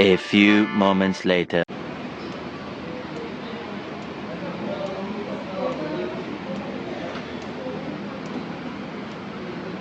A few moments later.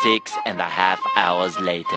6.5 hours later.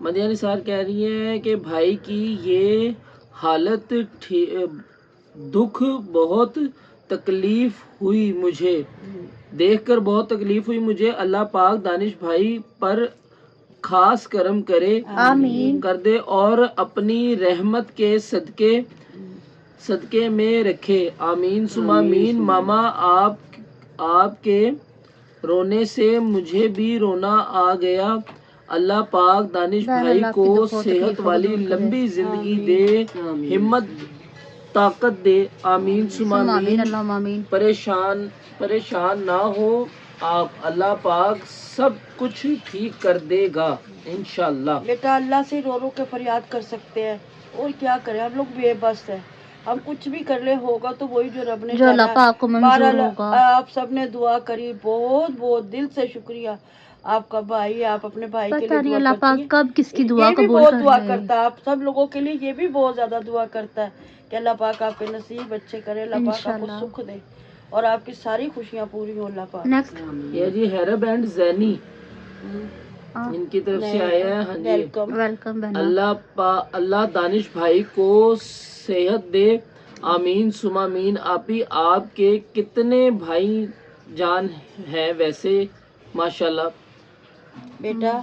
Madhya نثار کہہ رہی ہیں کہ بھائی کی یہ حالت دکھ بہت تکلیف ہوئی مجھے دیکھ کر، بہت تکلیف ہوئی مجھے. اللہ پاک دانش بھائی پر خاص کرم کرے، آمین. کر دے اور اپنی رحمت کے صدقے میں رکھے. آمین ثم آمین. ماما آپ کے رونے سے مجھے بھی رونا آ گیا. اللہ پاک دانش بھائی کو صحت والی لمبی زندگی دے، ہمت طاقت دے. آمین ثم آمین. اللہم آمین. پریشان نہ ہو آپ، اللہ پاک سب کچھ ٹھیک کر دے گا انشاءاللہ. بیٹا اللہ سے رو رو کے فریاد کر سکتے ہیں، اور کیا کریں، ہم لوگ بے بس ہیں. ہم کچھ بھی کر لے ہوگا تو وہی جو رب نے جو اللہ پاک کو منظور بہرحال ہوگا. آپ سب نے دعا کری، بہت بہت دل سے شکریہ. آپ کا بھائی، آپ اپنے بھائی کے پتہ لیے نہیں دعا اللہ کرتی پاک ہیں. کب کس کی دعا یہ بھی قبول بہت کر دعا لے. کرتا ہے، آپ سب لوگوں کے لیے یہ بھی بہت زیادہ دعا کرتا ہے کہ اللہ پاک آپ کے نصیب اچھے کرے، اللہ پاک آپ کو انشاءاللہ. سکھ دے اور آپ کی ساری خوشیاں پوری ہوں اللہ پاک. نیکسٹ. یہ جی ہیرب اینڈ زینی ان کی طرف سے آیا ہے. ہاں جی، ویلکم. ویلکم بہنا. اللہ دانش بھائی کو صحت دے. آمین ثم آمین. آپ کے کتنے بھائی جان ہیں ویسے؟ ماشاءاللہ. بیٹا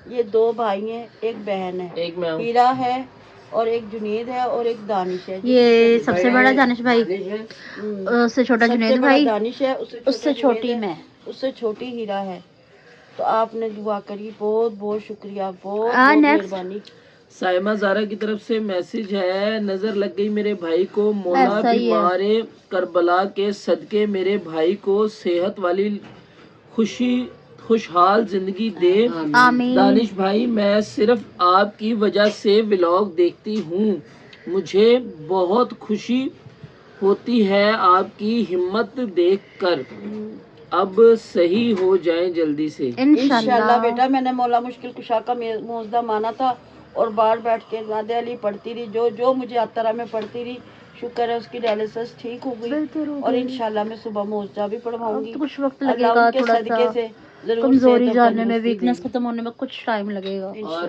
یہ 2 بھائی ہیں، ایک بہن ہے، ایک میں ہوں. ہیرا ہے اور ایک جنید ہے اور ایک دانش ہے. یہ سب سے بڑا دانش بھائی، اس سے چھوٹا سب سے جنید بڑا بھائی، دانش ہے، اس سے چھوٹی میں. اس سے چھوٹی ہیرا ہے. تو آپ نے دعا کری، بہت بہت شکریہ، بہت ہاں، بہت نیکسٹ. مہربانی. سائمہ زارا کی طرف سے میسج ہے. نظر لگ گئی میرے بھائی کو، مولا ایسا ہی ہے. بیمار کربلا کے صدقے میرے بھائی کو صحت والی خوشحال زندگی دے. آمین. دانش بھائی میں صرف آپ کی وجہ سے ولاگ دیکھتی ہوں، مجھے بہت خوشی ہوتی ہے آپ کی ہمت دیکھ کر. اب صحیح ہو جائیں جلدی سے انشاءاللہ. بیٹا میں نے مولا مشکل کشا کا موضدہ مانا تھا اور باہر بیٹھ کے نادے علی پڑھتی رہی، جو مجھے آتا رہا میں پڑھتی رہی. شکر ہے اس کی ڈائلسس ٹھیک ہو گئی اور انشاءاللہ میں صبح موضدہ بھی پڑھواؤں گی. اب تو کچھ وقت لگے اللہ گا، ان کے تھوڑا صدقے سا سے ضرور کمزوری صحت و جاننے میں، تندرستی ویکنس دے. ختم ہونے میں کچھ ٹائم لگے گا. اور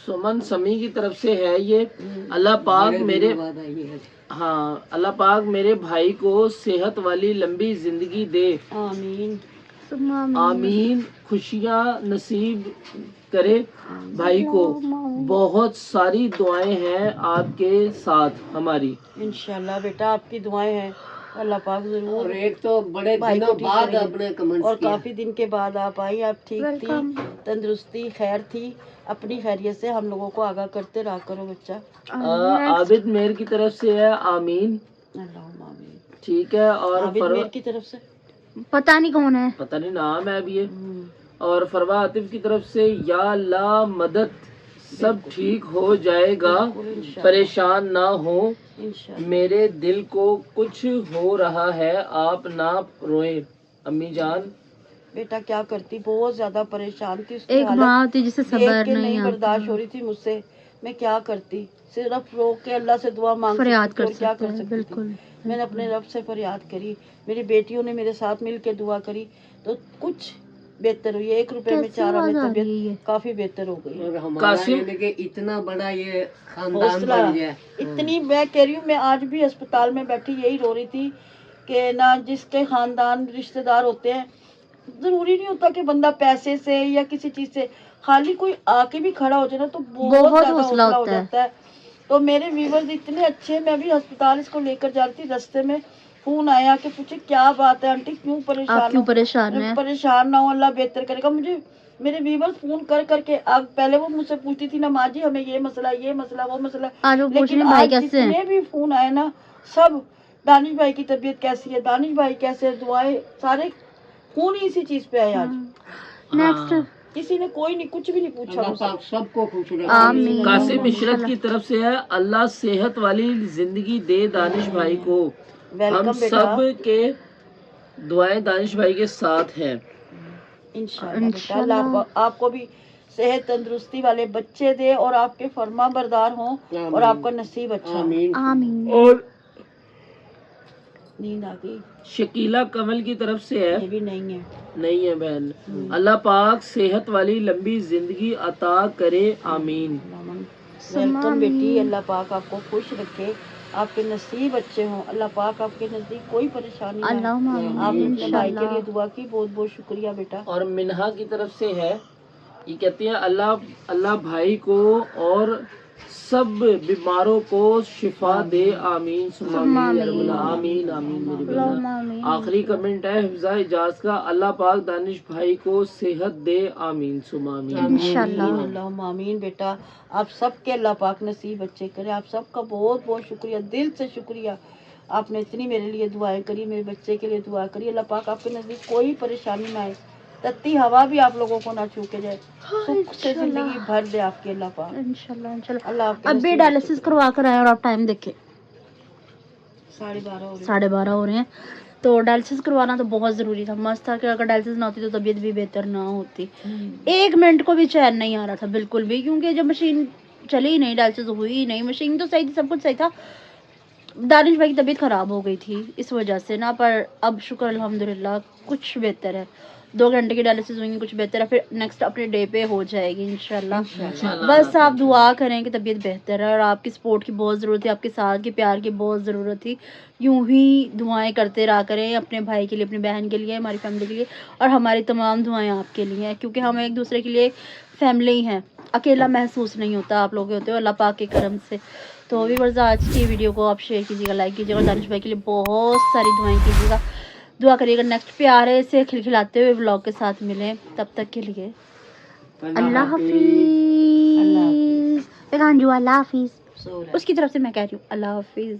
سمن سمی کی طرف سے ہے یہ. اللہ پاک اللہ پاک میرے بھائی کو صحت والی لمبی زندگی دے. آمین. آمین. خوشیاں نصیب کرے بھائی کو. بہت ساری دعائیں ہیں آپ کے ساتھ ہماری. انشاءاللہ بیٹا آپ کی دعائیں ہیں، اللہ پاک ضرور. اور ایک تو بڑے بھائی کو دنوں ٹھیک بعد کریں گے. اپنے کمنٹس اور کیا. کافی دن کے بعد آپ آئی، آپ ٹھیک تھی، ویلکم. تندرستی خیر تھی. اپنی خیریت سے ہم لوگوں کو آگاہ کرتے رہا کرو بچہ. عابد میر کی طرف سے ہے. آمین. اللہم آمین. ٹھیک ہے. اور عابد میر کی طرف سے پتہ نہیں کون ہے. پتہ نہیں نام ہے ابھی یہ. اور فروا عاطف کی طرف سے یا اللہ مدد، سب ٹھیک ہو جائے گا، پریشان نہ ہو. انشاءاللہ. میرے دل کو کچھ ہو رہا ہے، آپ نہ روئیں. امی جان بیٹا کیا کرتی، بہت زیادہ پریشان تھی. اس کی ایک ماں حالت ہوتی جسے دیکھ صبر کے نہیں نہیں آتا. برداشت ہو رہی تھی مجھ سے. میں کیا کرتی، صرف رو کے اللہ سے دعا مانگ فریاد سکتی تھی کر اور کیا سکتے کر ہیں. سکتی تھی. بالکل. میں نے اپنے رب سے فریاد کری، میری بیٹیوں نے میرے ساتھ مل کے دعا کری تو کچھ بہتر ہوئی. 1 روپے میں کیسی 4 آواز ہمیں آ رہی ہے طبیعت یہ؟ کافی بہتر ہو گئی. اور ہمارا قاسم یعنی کہ اتنا بڑا یہ خاندان حوصلہ بن گیا. اتنی، میں کہہ رہی ہوں، میں آج بھی اسپتال میں بیٹھی یہی رو رہی تھی کہ نہ جس کے خاندان رشتہ دار ہوتے ہیں، ضروری نہیں ہوتا کہ بندہ پیسے سے یا کسی چیز سے، خالی کوئی آ کے بھی کھڑا ہو جائے نا تو بہت زیادہ حوصلہ ہو جاتا ہے. تو میرے ویورز اتنے اچھے، میں بھی ہسپتال اس کو لے کر جا رہی تھی، رستے میں فون آیا کہ پوچھے کیا بات ہے آنٹی، کیوں آپ کیوں پریشان ہیں؟ پریشان نہ ہو، اللہ بہتر کرے گا. مجھے میرے ویور فون کر کے پہلے وہ مجھ سے پوچھتی تھی نا ماں جی ہمیں یہ مسئلہ وہ مسئلہ، آج وہ پوچھ لیکن رہے ہیں بھائی آج کیسے ہیں. جتنے بھی فون آئے نا سب دانش بھائی کی طبیعت کیسی ہے، دانش بھائی کیسے ہے، دعائیں سارے خون ہی اسی چیز پہ آئے. آج نیکسٹ. کسی نے کوئی نہیں کچھ بھی نہیں پوچھا اللہ مجھ سے. پاک سب کو خوش رکھے. آمین. قاسم عشرت کی طرف سے ہے. اللہ صحت والی زندگی دے دانش بھائی کو. ہم ویلکم بیٹا. سب کے دعائیں دانش بھائی کے ساتھ ہیں. انشاءاللہ بیٹا اللہ آپ کو بھی صحت تندرستی والے بچے دے اور آپ کے فرما بردار ہوں اور آپ کا نصیب اچھا ہو. آمین. آمین. اور نیند آ گئی، شکیلا کمل کی طرف سے ہے. یہ بھی نہیں ہے. نہیں ہے بہن. اللہ پاک صحت والی لمبی زندگی عطا کرے, آمین. ویلکم بیٹی, اللہ پاک آپ کو خوش رکھے, آپ کے نصیب اچھے ہوں, اللہ پاک آپ کے نزدیک کوئی پریشانی نہ اللہم ہو. آمین. آپ نے اپنے بھائی کے لیے انشاءاللہ. دعا کی, بہت بہت شکریہ بیٹا. اور منہا کی طرف سے ہے, یہ کہتی ہیں اللہ بھائی کو اور سب بیماروں کو شفا دے, آمین ثم آمین یا رب العالمین, آمین میری اللہم بہن. آمین. آخری کمنٹ ہے حفظہ اجاز کا, اللہ پاک دانش بھائی کو صحت دے, آمین ثم آمین. انشاءاللہ. اللہم آمین بیٹا, آپ سب کے اللہ پاک نصیب اچھے کرے. آپ سب کا بہت بہت شکریہ, دل سے شکریہ. آپ نے اتنی میرے لیے دعائیں کری, میرے بچے کے لیے دعا کری. اللہ پاک آپ کے نزدیک کوئی پریشانی نہ آئے, تتی ہوا بھی آپ لوگوں کو نہ چھو کے جائے, سکھ سے زندگی بھر دے آپ کی اللہ پاک. انشاءاللہ انشاءاللہ. اللہ آپ کے اب بھی نصیب ڈائلسس کروا کر آئے اور آپ ٹائم دیکھیں 12:30 ہو رہے 12:30 ہو رہے ہیں. تو ڈائلسس کروانا تو بہت ضروری تھا, مست تھا کہ اگر ڈائلسس نہ ہوتی تو طبیعت بھی بہتر نہ ہوتی. 1 منٹ کو بھی چین نہیں آ رہا تھا بالکل بھی, کیونکہ جب مشین چلی ہی نہیں, ڈائلسس ہوئی ہی نہیں, مشین تو صحیح تھی, سب کچھ صحیح تھا, دانش بھائی کی طبیعت خراب ہو گئی تھی اس وجہ سے نا. پر اب شکر الحمدللہ کچھ بہتر ہے, 2 گھنٹے کی ڈائلسس ہوئی, کچھ بہتر ہے. پھر نیکسٹ اپنے ڈے پہ ہو جائے گی انشاءاللہ. بس آپ دعا کریں کہ طبیعت بہتر ہے, اور آپ کی سپورٹ کی بہت ضرورت تھی, آپ کے ساتھ کی پیار کی بہت ضرورت تھی. یوں ہی دعائیں کرتے رہا کریں اپنے بھائی کے لیے, اپنی بہن کے لیے, ہماری فیملی کے لیے, اور ہماری تمام دعائیں آپ کے لیے ہیں, کیونکہ ہم ایک دوسرے کے لیے فیملی ہیں, اکیلا محسوس نہیں ہوتا, آپ لوگ ہوتے ہو اللہ پاک کے کرم سے. تو ویورز آج کی ویڈیو کو آپ شیئر کیجیے گا, لائک کیجیے گا, دانش بھائی کے لیے بہت ساری دعائیں کیجیے گا, دعا کریے گا نیکسٹ پیارے سے کھلکھلاتے ہوئے ولاگ کے ساتھ ملیں. تب تک کے لیے اللہ حافظ. پیغانجو اللہ حافظ. سو رہا ہے. اس کی طرف سے میں کہہ رہی ہوں اللہ حافظ.